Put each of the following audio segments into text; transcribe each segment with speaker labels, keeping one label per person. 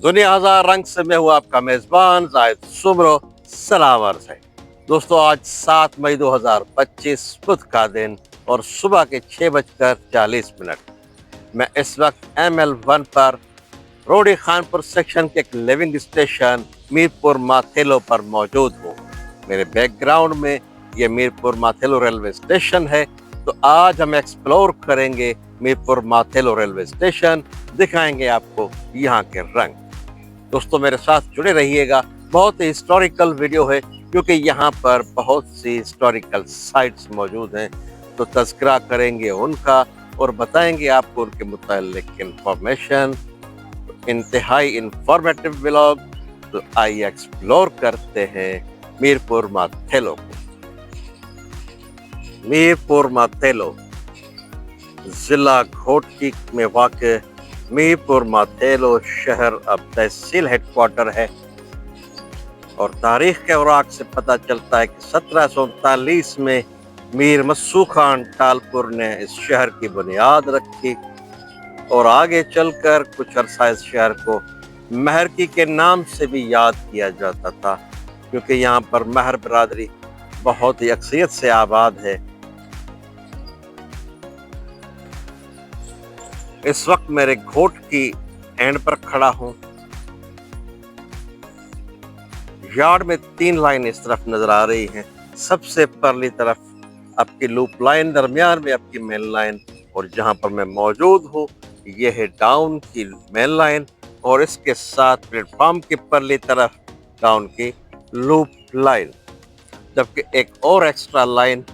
Speaker 1: दुनिया हजार रंग से मैं हूँ आपका मेजबान जाहिद सुमरो सलाम अर्ज़ है। दोस्तों आज 7 मई 2025 बुध का दिन और सुबह के 6:40 मैं इस वक्त ML1 पर रोडी खानपुर सेक्शन के एक लिविंग स्टेशन मीरपुर माथेलो पर मौजूद हूँ। मेरे बैकग्राउंड में ये मीरपुर माथेलो रेलवे स्टेशन है। तो आज हम एक्सप्लोर करेंगे मीरपुर माथेलो रेलवे स्टेशन, दिखाएंगे आपको यहाँ के रंग। दोस्तों मेरे साथ जुड़े रहिएगा, बहुत ही हिस्टोरिकल वीडियो है क्योंकि यहाँ पर बहुत सी हिस्टोरिकल साइट्स मौजूद हैं। तो तज़किरा करेंगे उनका और बताएंगे आपको उनके मुतालिक इंफॉर्मेशन। इंतहाई इंफॉर्मेटिव व्लॉग। तो आइए एक्सप्लोर करते हैं मीरपुर माथेलो को। मीरपुर माथेलो जिला घोटी में वाक़ मीरपुर माथेलो शहर अब तहसील हेडक्वार्टर है और तारीख के औराक से पता चलता है कि 1739 में मीर मस्सू खान टालपुर ने इस शहर की बुनियाद रखी और आगे चलकर कुछ अरसा इस शहर को महरकी के नाम से भी याद किया जाता था क्योंकि यहाँ पर महर बरादरी बहुत ही अक्सरियत से आबाद है। इस वक्त मेरे घोट की एंड पर खड़ा हूं। यार्ड में 3 लाइन इस तरफ नजर आ रही हैं। सबसे परली तरफ आपकी लूप लाइन, दरमियान में आपकी मेन लाइन और जहां पर मैं मौजूद हूं यह है डाउन की मेन लाइन और इसके साथ प्लेटफॉर्म की परली तरफ डाउन की लूप लाइन, जबकि एक और एक्स्ट्रा लाइन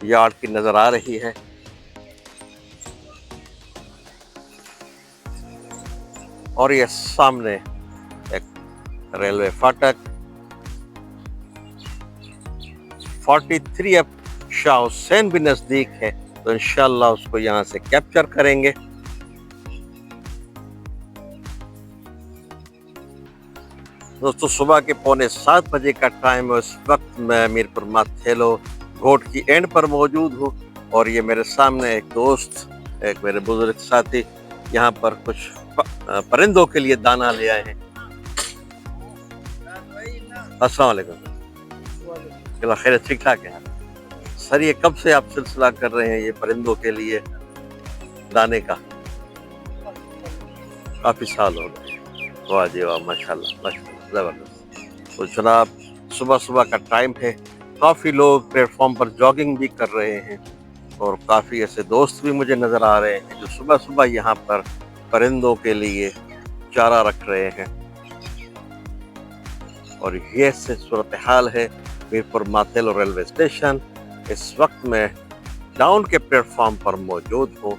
Speaker 1: यार्ड की नजर आ रही है। और ये सामने एक रेलवे फाटक 43 अब शाह हुसैन भी नजदीक है, तो इंशाल्लाह उसको यहां से कैप्चर करेंगे। दोस्तों सुबह के 6:45 बजे का टाइम है। इस वक्त मैं मीरपुर माथेलो घोट की एंड पर मौजूद हूँ और ये मेरे सामने एक दोस्त, एक मेरे बुजुर्ग साथी यहाँ पर कुछ परिंदों के लिए दाना ले आए हैं। अस्सलाम वालेकुम। खैर ठीक ठाक है सर। ये कब से आप सिलसिला कर रहे हैं ये परिंदों के लिए दाने का? काफी साल हो गए। वाह जी वाह, माशाल्लाह माशाल्लाह, जबरदस्त। तो जनाब सुबह सुबह का टाइम है, काफी लोग प्लेटफॉर्म पर जॉगिंग भी कर रहे हैं और काफी ऐसे दोस्त भी मुझे नजर आ रहे हैं जो सुबह सुबह यहाँ पर परिंदों के लिए चारा रख रहे हैं। और ये से सूरत हाल है मीरपुर माथेलो रेलवे स्टेशन। इस वक्त मैं डाउन के प्लेटफॉर्म पर मौजूद हूँ।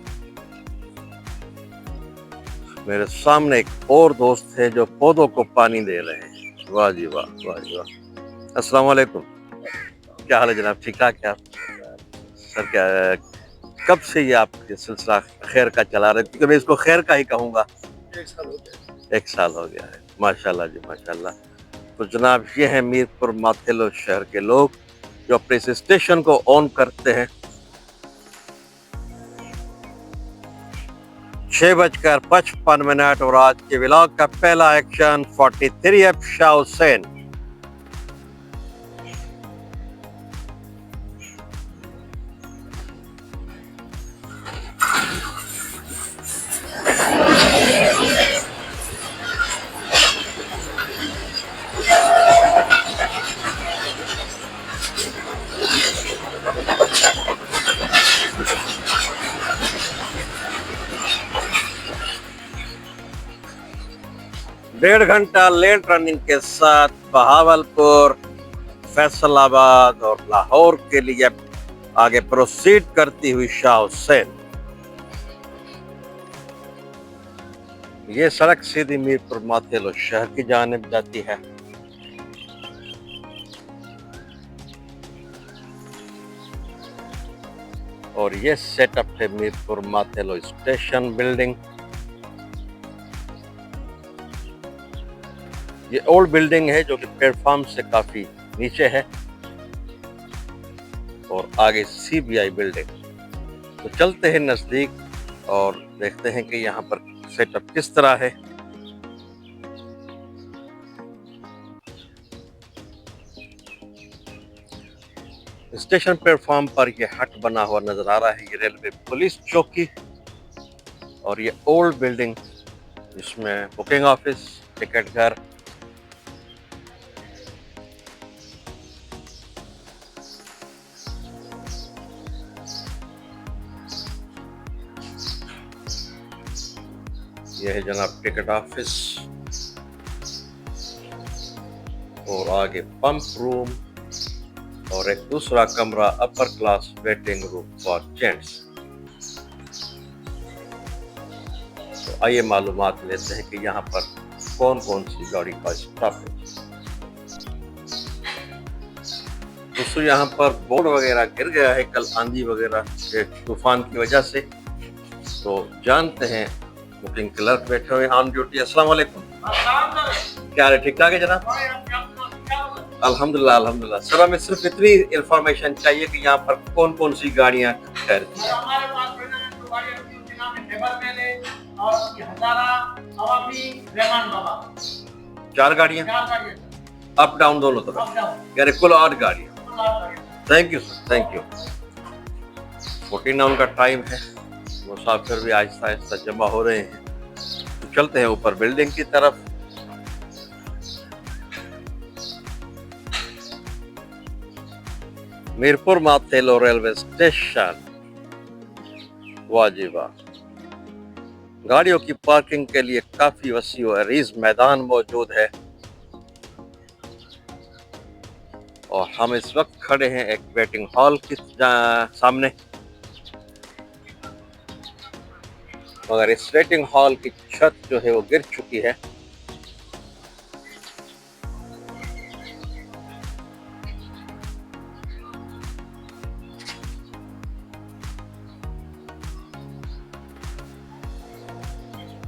Speaker 1: मेरे सामने एक और दोस्त है जो पौधों को पानी दे रहे हैं। वाह जी वाह, वाह जी वाह। अस्सलाम वालेकुम। क्या हाल है जनाब, ठीक ठाक है आप? सर क्या कब से ये आप सिलसिला खैर का चला रहे? क्योंकि मैं इसको खैर का ही कहूँगा।
Speaker 2: 1 साल हो गया।
Speaker 1: 1 साल हो गया है। माशाल्लाह जी माशाल्लाह। तो जनाब ये है मीरपुर माथेलो शहर के लोग जो अपने इस स्टेशन को ऑन करते हैं। 6:55 और आज के व्लॉग का पहला एक्शन 43 अब शाह हुसैन। डेढ़ घंटा लेट रनिंग के साथ बहावलपुर, फैसलाबाद और लाहौर के लिए आगे प्रोसीड करती हुई शाह हुसैन। ये सड़क सीधी मीरपुर माथेलो शहर की जानिब जाती है। और ये सेटअप है मीरपुर माथेलो स्टेशन बिल्डिंग। ये ओल्ड बिल्डिंग है जो कि प्लेटफॉर्म से काफी नीचे है और आगे CBI बिल्डिंग। तो चलते हैं नजदीक और देखते हैं कि यहाँ पर सेटअप किस तरह है। स्टेशन प्लेटफॉर्म पर ये हट बना हुआ नजर आ रहा है, ये रेलवे पुलिस चौकी और ये ओल्ड बिल्डिंग जिसमें बुकिंग ऑफिस, टिकट घर, ये है जनाब टिकट ऑफिस और आगे पंप रूम और एक दूसरा कमरा upper class waiting room for gents. तो आइए मालूमात लेते हैं कि यहाँ पर कौन कौन सी गाड़ी का स्टॉप है। दोस्तों यहाँ पर बोर्ड वगैरह गिर गया है कल आंधी वगैरह के तूफान की वजह से, तो जानते हैं बुकिंग क्लर्क बैठे हुए ऑन ड्यूटी। अस्सलाम वालेकुम, क्या हाल है? ठीक ठाक है जनाब? अल्हम्दुलिल्लाह अल्हम्दुलिल्लाह। सर हमें सिर्फ इतनी इंफॉर्मेशन चाहिए कि यहाँ पर कौन कौन सी गाड़ियाँ ठहरती हैं।
Speaker 2: हमारे पास जो गाड़ी होती है उसके नाम है टेबल मेले और हजारा अवामी रहमान बाबा।
Speaker 1: 4 गाड़ियाँ
Speaker 2: 4 गाड़ियाँ
Speaker 1: अप डाउन दोनों तरफ,
Speaker 2: अब जाओ
Speaker 1: यानी कुल 8 गाड़ियाँ।
Speaker 2: 8 गाड़ियाँ।
Speaker 1: Thank you sir, thank you. 49 का टाइम है, मुसाफिर भी आहिस्ता आहिस्ता जमा हो रहे हैं, तो चलते हैं ऊपर बिल्डिंग की तरफ। मीरपुर माथेलो रेलवे स्टेशन वाजिबा। गाड़ियों की पार्किंग के लिए काफी वसी और अरीज मैदान मौजूद है और हम इस वक्त खड़े हैं एक वेटिंग हॉल के सामने, मगर इस वेटिंग हॉल की छत जो है वो गिर चुकी है।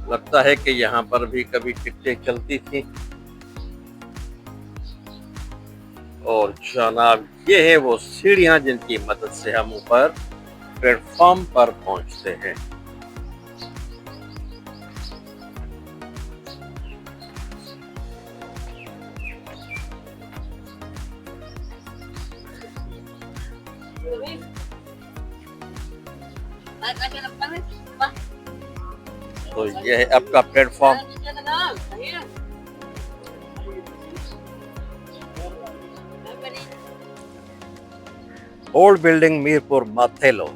Speaker 1: लगता है कि यहाँ पर भी कभी टिकटें चलती थी। और जनाब ये है वो सीढ़ियां जिनकी मदद से हम ऊपर प्लेटफॉर्म पर पहुंचते हैं। तो ये है आपका platform. Old building Mirpur Mathelo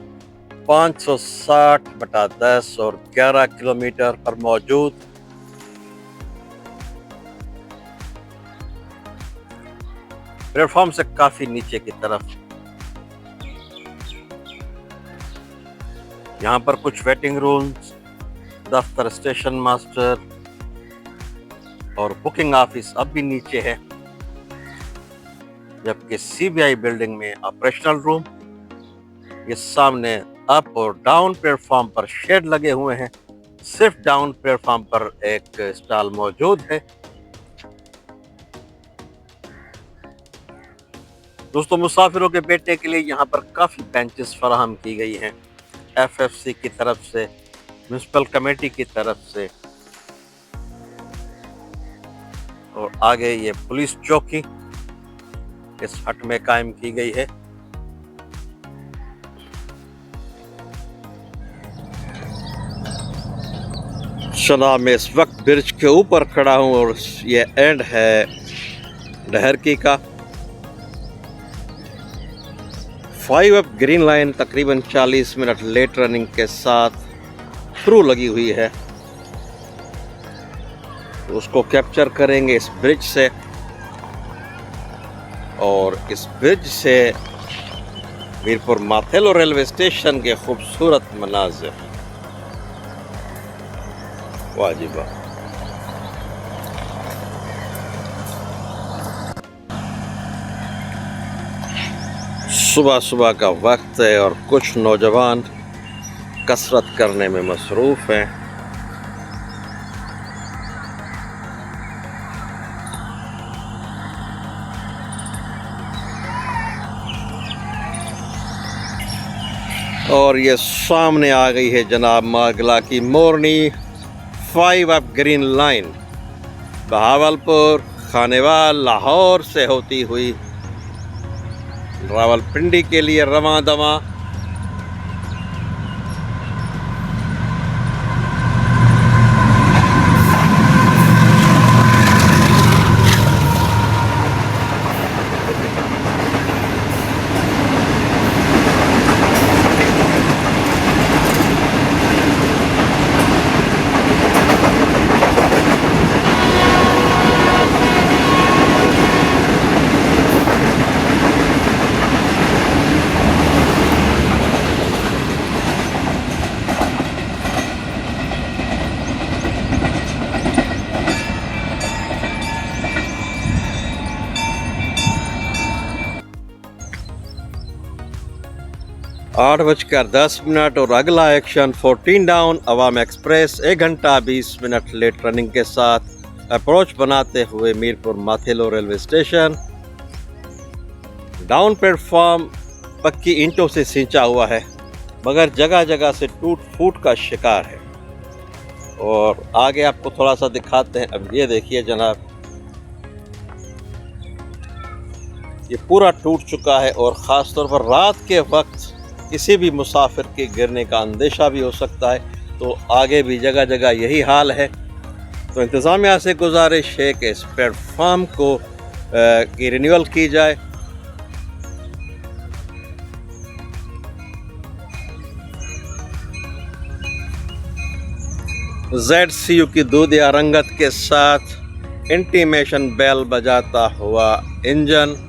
Speaker 1: 560/10 और 11 किलोमीटर पर मौजूद। प्लेटफॉर्म से काफी नीचे की तरफ यहाँ पर कुछ वेटिंग रूम्स, दफ्तर, स्टेशन मास्टर और बुकिंग ऑफिस अब भी नीचे है, जबकि सीबीआई बिल्डिंग में ऑपरेशनल रूम। ये सामने अप और डाउन प्लेटफॉर्म पर शेड लगे हुए हैं, सिर्फ डाउन प्लेटफॉर्म पर एक स्टॉल मौजूद है। दोस्तों मुसाफिरों के बैठने के लिए यहाँ पर काफी बेंचेस फराहम की गई हैं, एफएफसी की तरफ से, म्युनिसिपल कमेटी की तरफ से। और आगे ये पुलिस चौकी इस हट में कायम की गई है। जनाब मैं इस वक्त ब्रिज के ऊपर खड़ा हूं और ये एंड है डहरकी का। 5 अप ग्रीन लाइन तकरीबन 40 मिनट लेट रनिंग के साथ थ्रू लगी हुई है, उसको कैप्चर करेंगे इस ब्रिज से। और इस ब्रिज से मीरपुर माथेलो रेलवे स्टेशन के खूबसूरत मनाजिर वाजिबा। सुबह सुबह का वक्त है और कुछ नौजवान कसरत करने में मसरूफ हैं। और ये सामने आ गई है जनाब मागला की मोरनी 5 up green line, Bahawalpur, Khanewal, Lahore से होती हुई रावलपिंडी के लिए रवां दवां। आठ बजकर 10 और अगला एक्शन 14 डाउन अवाम एक्सप्रेस 1 घंटा 20 मिनट लेट रनिंग के साथ अप्रोच बनाते हुए मीरपुर माथेलो रेलवे स्टेशन। डाउन प्लेटफॉर्म पक्की ईंटों से सींचा हुआ है मगर जगह जगह से टूट फूट का शिकार है। और आगे आपको थोड़ा सा दिखाते हैं। अब ये देखिए जनाब, ये पूरा टूट चुका है और ख़ास तौर पर रात के वक्त किसी भी मुसाफिर के गिरने का अंदेशा भी हो सकता है। तो आगे भी जगह जगह यही हाल है। तो इंतज़ामिया से गुजारिश है कि इस प्लेटफॉर्म को की रिन्यूअल की जाए। ZCU की दूधिया रंगत के साथ इंटीमेशन बेल बजाता हुआ इंजन।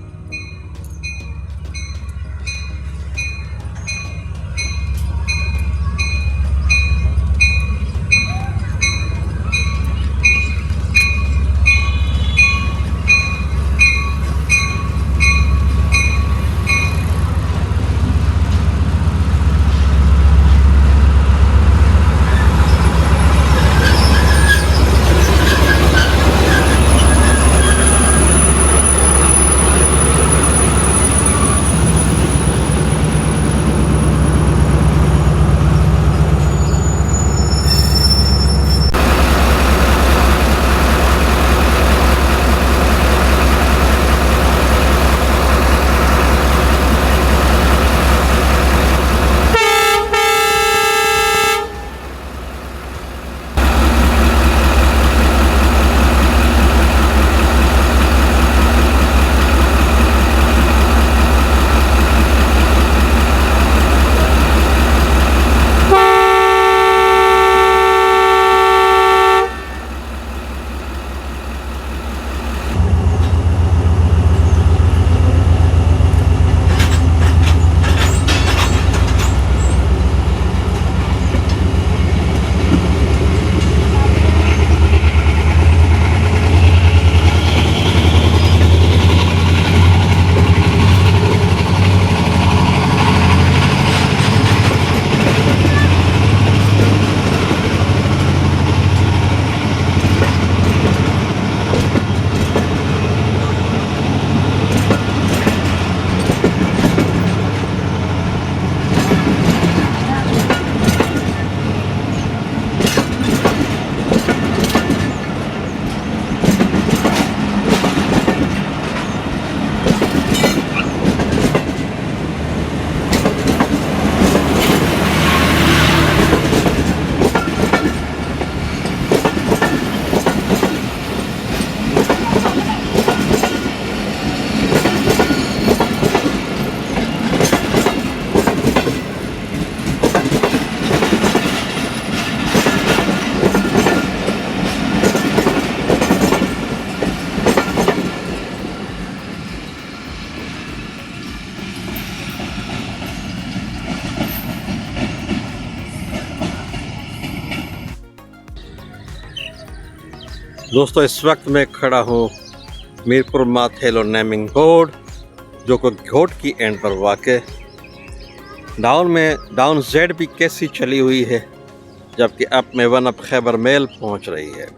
Speaker 1: दोस्तों इस वक्त मैं खड़ा हूँ मीरपुर माथेलो नेमिंग बोर्ड जो कि घोट की एंड पर वाक़। डाउन में डाउन जेड भी कैसी चली हुई है, जबकि अप में वन अप खैबर मेल पहुँच रही है।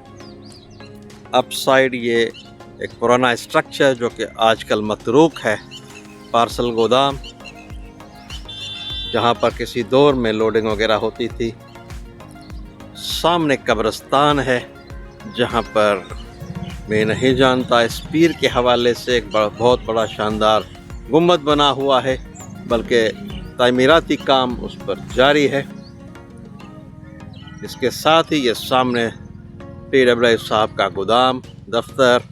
Speaker 1: अप साइड ये एक पुराना स्ट्रक्चर जो कि आजकल मतरूक है, पार्सल गोदाम, जहाँ पर किसी दौर में लोडिंग वगैरह होती थी। सामने कब्रिस्तान है जहाँ पर मैं नहीं जानता, इस पीर के हवाले से एक बहुत बड़ा शानदार गुम्बद बना हुआ है, बल्कि तामीराती काम उस पर जारी है। इसके साथ ही ये सामने PWI साहब का गोदाम दफ्तर,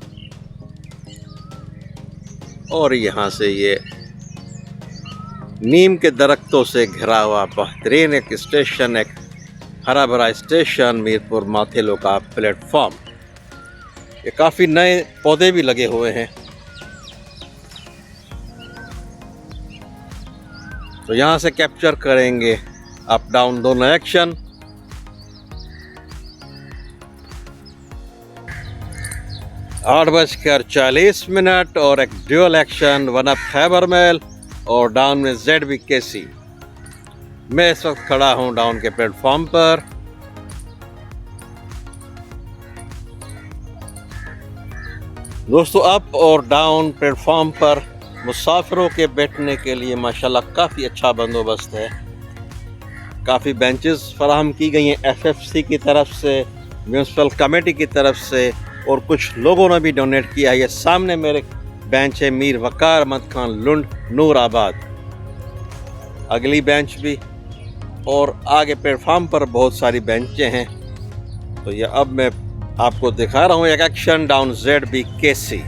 Speaker 1: और यहाँ से ये नीम के दरख्तों से घिरा हुआ बेहतरीन एक स्टेशन, एक हरा भरा स्टेशन, मीरपुर माथेलो का प्लेटफॉर्म। ये काफ़ी नए पौधे भी लगे हुए हैं। तो यहाँ से कैप्चर करेंगे अप डाउन दोनों एक्शन। आठ बजकर 40 और एक dual action, one up Khyber mail और डाउन में ZBKC। मैं इस वक्त खड़ा हूं डाउन के प्लेटफॉर्म पर। दोस्तों, अप और डाउन प्लेटफॉर्म पर मुसाफिरों के बैठने के लिए माशाल्लाह काफ़ी अच्छा बंदोबस्त है। काफ़ी बेंचेस फराहम की गई हैं FFC की तरफ से, म्यूनसिपल कमेटी की तरफ से, और कुछ लोगों ने भी डोनेट किया है। ये सामने मेरे बेंच है मीर वकार अहमद खान लुंड नूराबाद, अगली बेंच भी, और आगे प्लेटफॉर्म पर बहुत सारी बेंचें हैं। तो ये अब मैं आपको दिखा रहा हूँ एक एक्शन डाउन ZBKC।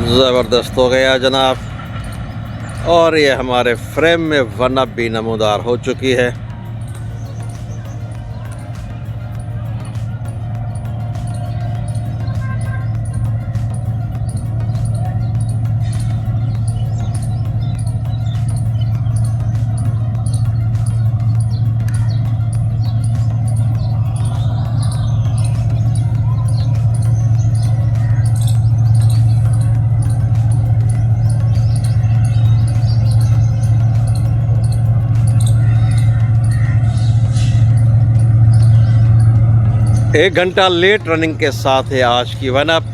Speaker 1: ज़बरदस्त हो गया जनाब, और ये हमारे फ्रेम में वन अप भी नमूदार हो चुकी है। एक घंटा लेट रनिंग के साथ है आज की वन अप।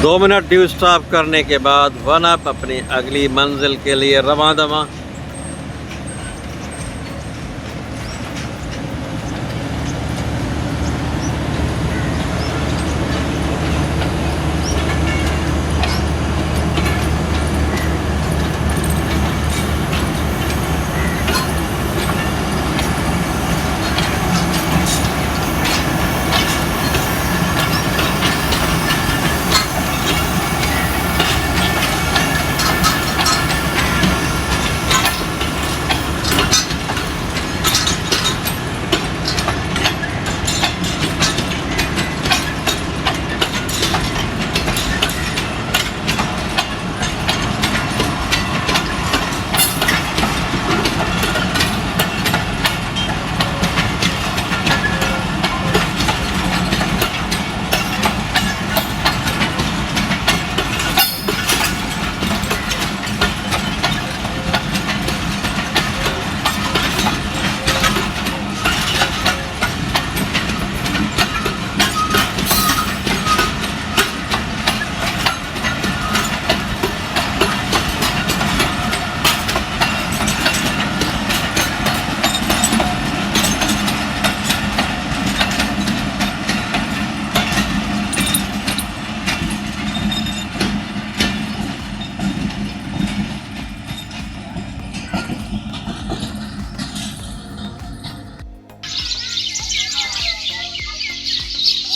Speaker 1: दो मिनट ड्यू स्टॉप करने के बाद वन अप अपनी अगली मंजिल के लिए रवां दवा।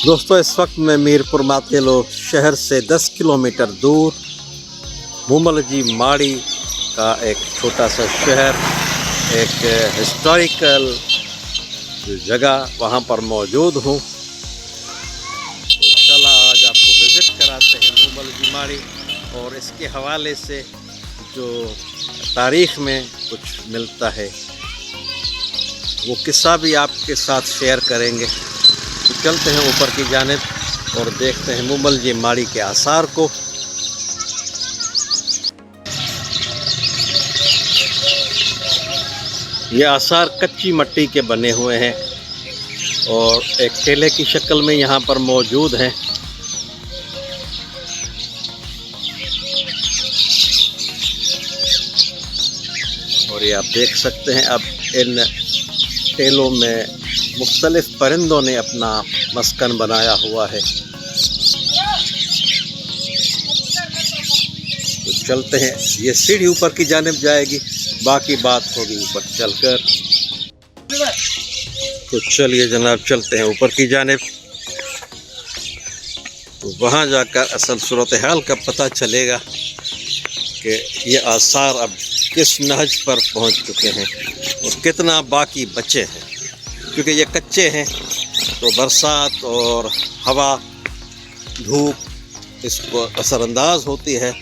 Speaker 1: दोस्तों इस वक्त मैं मीरपुर मातेलो शहर से 10 किलोमीटर दूर मूमल जी माड़ी का एक छोटा सा शहर, एक हिस्टोरिकल जो जगह वहाँ पर मौजूद हूँ। चला आज आपको विज़िट कराते हैं मूमल जी माड़ी और इसके हवाले से जो तारीख़ में कुछ मिलता है वो किस्सा भी आपके साथ शेयर करेंगे। तो चलते हैं ऊपर की जानिब और देखते हैं मूमल जी माड़ी के आसार को। ये आसार कच्ची मिट्टी के बने हुए हैं और एक टेले की शक्ल में यहाँ पर मौजूद हैं। और ये आप देख सकते हैं अब इन टेलों में मुख्तलिफ परिंदों ने अपना मस्कन बनाया हुआ है। तो चलते हैं, ये सीढ़ी ऊपर की जानिब जाएगी, बाकी बात होगी ऊपर चलकर। तो चलिए जनाब चलते हैं ऊपर की जानिब, तो वहाँ जाकर असल सूरत हाल का पता चलेगा कि ये आसार अब किस नहज पर पहुँच चुके हैं और कितना बाकी बचे हैं। क्योंकि ये कच्चे हैं तो बरसात और हवा धूप इसको असरअंदाज होती है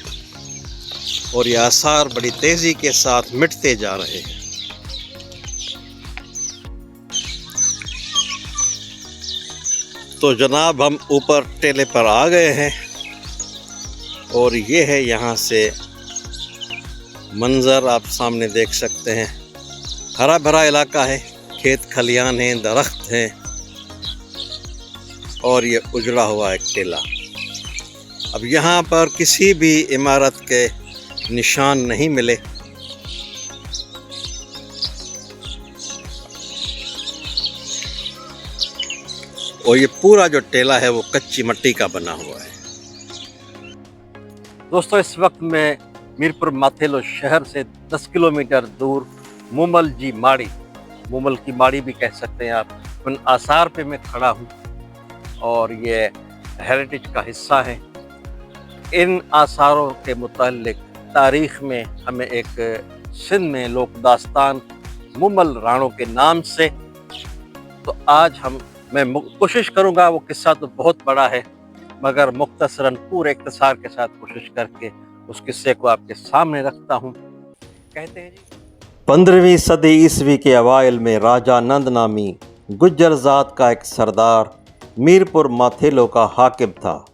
Speaker 1: और ये आसार बड़ी तेज़ी के साथ मिटते जा रहे हैं। तो जनाब हम ऊपर टेले पर आ गए हैं और ये है यहाँ से मंज़र, आप सामने देख सकते हैं। हरा भरा इलाका है, खेत खलियान हैं, दरख्त हैं और ये उजड़ा हुआ एक टेला। अब यहाँ पर किसी भी इमारत के निशान नहीं मिले। और ये पूरा जो टेला है वो कच्ची मिट्टी का बना हुआ है। दोस्तों इस वक्त मैं मीरपुर मातेलो शहर से 10 किलोमीटर दूर मूमल जी माड़ी, मूमल की माड़ी भी कह सकते हैं आप, उन आसार पे मैं खड़ा हूँ और ये हेरिटेज का हिस्सा है। इन आसारों के मुतालिक तारीख़ में हमें एक सिंध में लोक दास्तान मूमल राणों के नाम से, तो आज मैं कोशिश करूँगा, वो किस्सा तो बहुत बड़ा है मगर मुख्तसरन पूरे इख्तिसार के साथ कोशिश करके उस किस्से को आपके सामने रखता हूँ। कहते हैं जी 15वीं सदी ईस्वी के अवाइल में राजा नंद नामी गुज्जर ज़ात का एक सरदार मीरपुर माथेलो का हाकिम था,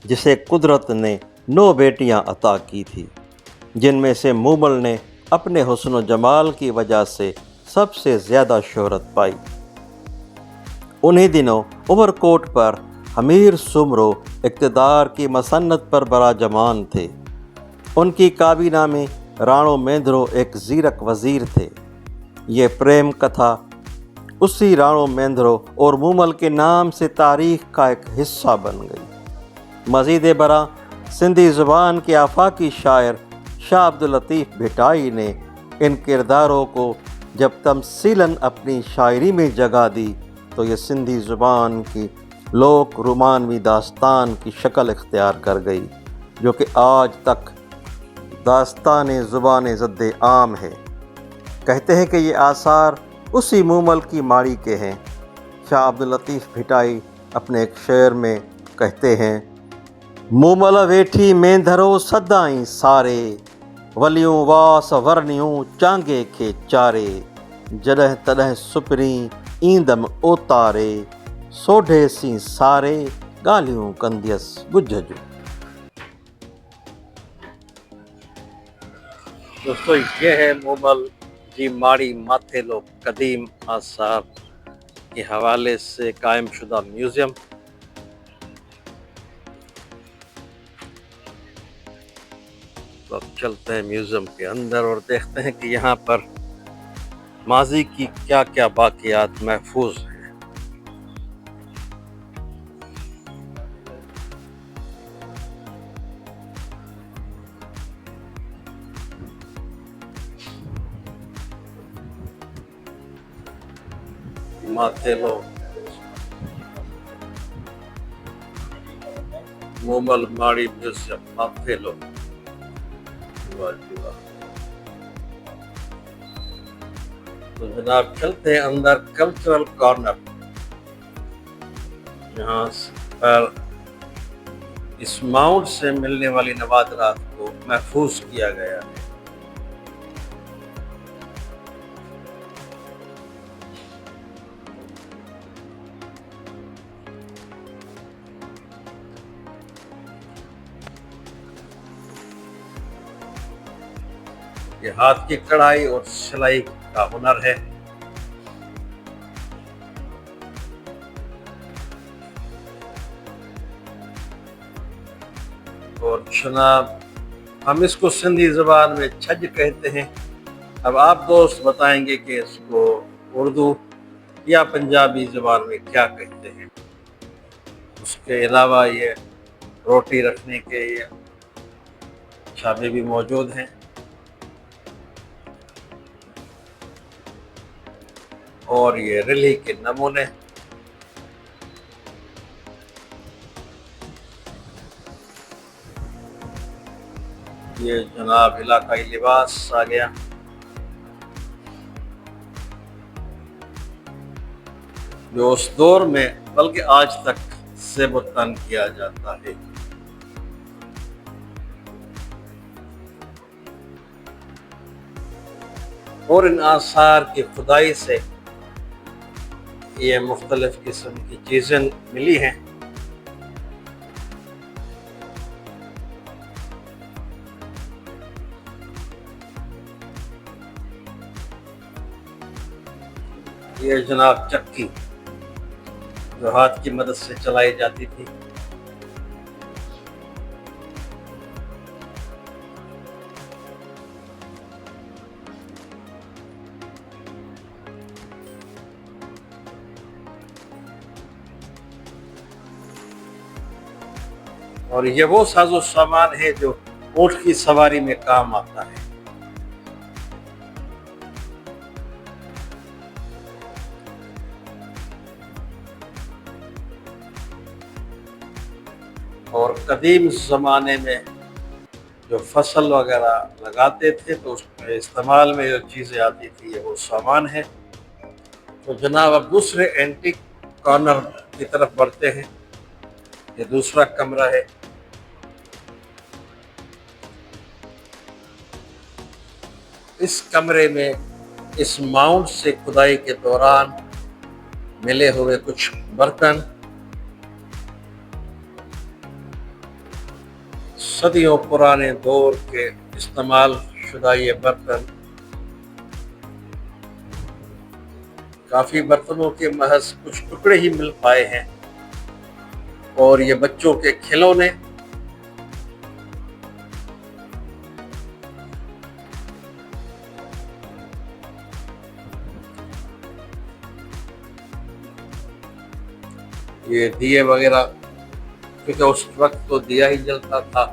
Speaker 1: जिसे कुदरत ने 9 बेटियां अता की थी, जिनमें से मूमल ने अपने हुस्न व जमाल की वजह से सबसे ज़्यादा शोहरत पाई। उन्हीं दिनों उमरकोट पर अमीर सुमरो इक़्तिदार की मसन्नत पर बराजमान थे। उनकी काबीना में राणो मेंद्रो एक ज़ीरक वज़ीर थे। ये प्रेम कथा उसी राणो मेंद्रो और मूमल के नाम से तारीख़ का एक हिस्सा बन गई। मज़ीद बरा सिंधी ज़ुबान के आफाकी शायर शाह अब्दुल लतीफ़ भिटाई ने इन किरदारों को जब तमसीलन अपनी शायरी में जगह दी तो ये सिंधी ज़ुबान की लोक रोमानवी दास्तान की शक्ल इख्तियार कर गई, जो कि आज तक दास्तान ज़ुबान ज़द्दे आम है। कहते हैं कि ये आसार उसी मूमल की माड़ी के हैं। शाह अब्दुल लतीफ़ भिटाई अपने एक शेर में कहते हैं, मूमल वेठी मेंधरो सदाई सारे, वलियूं वास वरनियूं चांगे खे चारे, जॾहिं तॾहिं सुपरी ईंदम ओतारे, सोढे सी सारे ॻाल्हियूं कंदियस ॻुझ जूं। दोस्तों ये है मूमल जी माड़ी माथेलो कदीम आसार के हवाले से कायम शुदा म्यूज़ियम। तो अब चलते हैं म्यूज़ियम के अंदर और देखते हैं कि यहाँ पर माजी की क्या क्या बाक़ियात महफूज हैं। माथेलो मोमल माड़ी म्यूजियम माफेलो। वाह जी वाह। तो जनाब चलते हैं अंदर कल्चरल कॉर्नर, यहाँ पर इस माउंट से मिलने वाली नवादरात को महफूज किया गया है। ये हाथ की कढ़ाई और सिलाई का हुनर है। और जनाब हम इसको सिंधी ज़बान में छज कहते हैं। अब आप दोस्त बताएंगे कि इसको उर्दू या पंजाबी ज़बान में क्या कहते हैं। उसके अलावा ये रोटी रखने के ये छाबे भी मौजूद हैं। और ये रिली के नमूने। ये जनाब इलाकाई लिबास आ गया। जो उस दौर में बल्कि आज तक ज़ेब तन किया जाता है। और इन आसार की खुदाई से ये मुख्तलिफ किस्म की चीज़ें मिली हैं। ये जनाब चक्की जो हाथ की मदद से चलाई जाती थी। और ये वो साजो सामान है जो ऊँट की सवारी में काम आता है। और कदीम ज़माने में जो फसल वगैरह लगाते थे तो उसमें इस्तेमाल में जो चीज़ें आती थी ये वो सामान है। तो जनाब अब दूसरे एंटीक कॉर्नर की तरफ बढ़ते हैं। ये दूसरा कमरा है। इस कमरे में इस माउंट से खुदाई के दौरान मिले हुए कुछ बर्तन, सदियों पुराने दौर के इस्तेमाल शुदा ये बर्तन, काफी बर्तनों के महज कुछ टुकड़े ही मिल पाए हैं। और ये बच्चों के खिलौने, ये दिए वगैरह, क्योंकि उस वक्त तो दिया ही जलता था।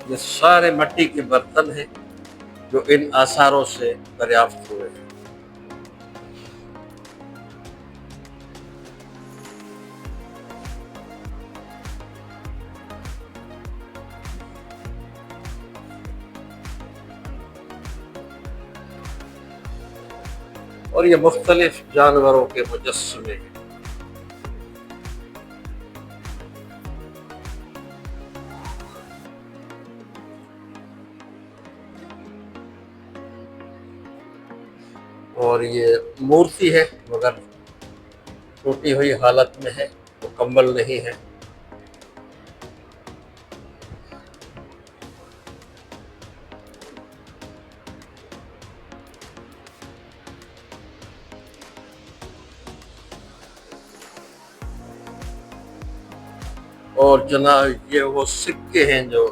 Speaker 1: ये सारे मिट्टी के बर्तन हैं जो इन आसारों से दरियाफ्त हुए हैं। और ये मुख्तलिफ जानवरों के मुजस्समे हैं। और ये मूर्ति है मगर टूटी हुई हालत में है, मुकम्मल नहीं है। और जनाब ये वो सिक्के हैं जो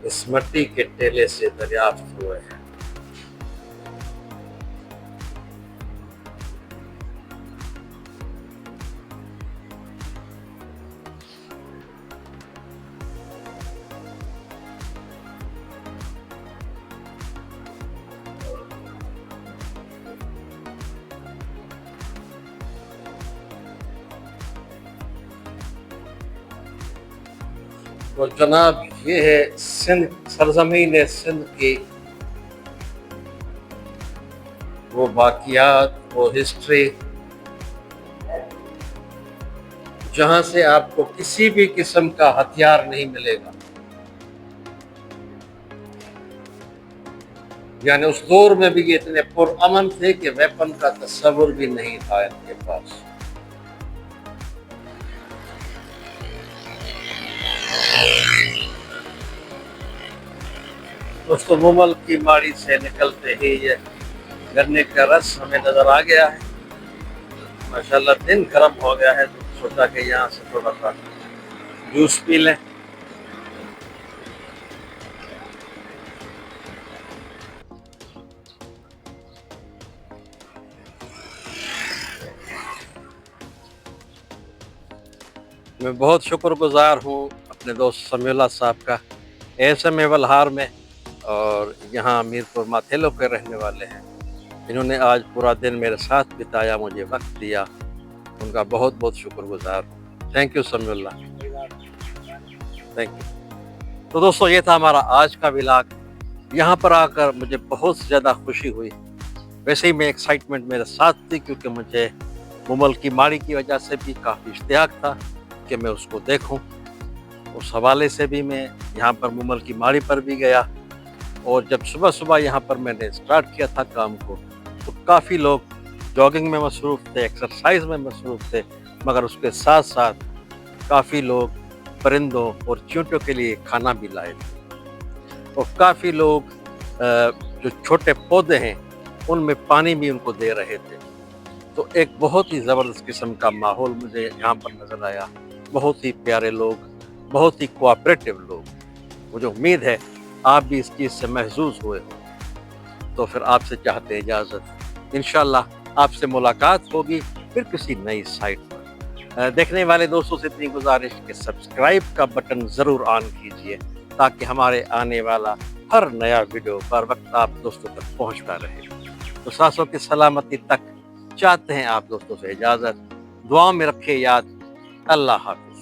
Speaker 1: इस मिट्टी के टेले से दरियाफ्त हुए हैं। तो जनाब ये है सिंध, सरजमीन सिंध की वो बाकियात, वो हिस्ट्री, जहां से आपको किसी भी किस्म का हथियार नहीं मिलेगा। यानी उस दौर में भी ये इतने पुरअमन थे कि वेपन का तस्वुर भी नहीं था इनके पास। दोस्तों मुमल की माड़ी से निकलते ही ये गन्ने का रस हमें नजर आ गया है। माशाल्लाह दिन गर्म हो गया है तो सोचा कि यहाँ से थोड़ा सा जूस पी लें। मैं बहुत शुक्रगुजार हूँ अपने दोस्त समीउल्लाह साहब का, ASM वलहार में, और यहाँ मीरपुर माथेलो के रहने वाले हैं। इन्होंने आज पूरा दिन मेरे साथ बिताया, मुझे वक्त दिया, उनका बहुत बहुत शुक्रगुजार हूँ। Thank you Samiullah, thank you. तो दोस्तों ये था हमारा आज का व्लॉग। यहाँ पर आकर मुझे बहुत ज़्यादा खुशी हुई। वैसे ही मैं एक्साइटमेंट मेरे साथ थी क्योंकि मुझे मुमल की माड़ी की वजह से भी काफ़ी इश्तियाक था कि मैं उसको देखूं। उस हवाले से भी मैं यहाँ पर मुमल की माड़ी पर भी गया, और जब सुबह सुबह यहाँ पर मैंने स्टार्ट किया था काम को तो काफ़ी लोग जॉगिंग में मसरूफ़ थे, एक्सरसाइज में मसरूफ़ थे, मगर उसके साथ साथ काफ़ी लोग परिंदों और चींटियों के लिए खाना भी लाए थे, और काफ़ी लोग जो छोटे पौधे हैं उनमें पानी भी उनको दे रहे थे। तो एक बहुत ही ज़बरदस्त किस्म का माहौल मुझे यहाँ पर नज़र आया। बहुत ही प्यारे लोग, बहुत ही कोऑपरेटिव लोग। मुझे उम्मीद है आप भी इस चीज़ से महसूस हुए हो। तो फिर आपसे चाहते हैं इजाज़त। इंशाल्लाह आपसे मुलाकात होगी फिर किसी नई साइट पर। देखने वाले दोस्तों से इतनी गुजारिश कि सब्सक्राइब का बटन ज़रूर ऑन कीजिए ताकि हमारे आने वाला हर नया वीडियो बर वक्त आप दोस्तों तक पहुँचता रहे। तो सांसों की सलामती तक चाहते हैं आप दोस्तों से इजाज़त। दुआ में रखे याद। अल्लाह हाफ़िज़।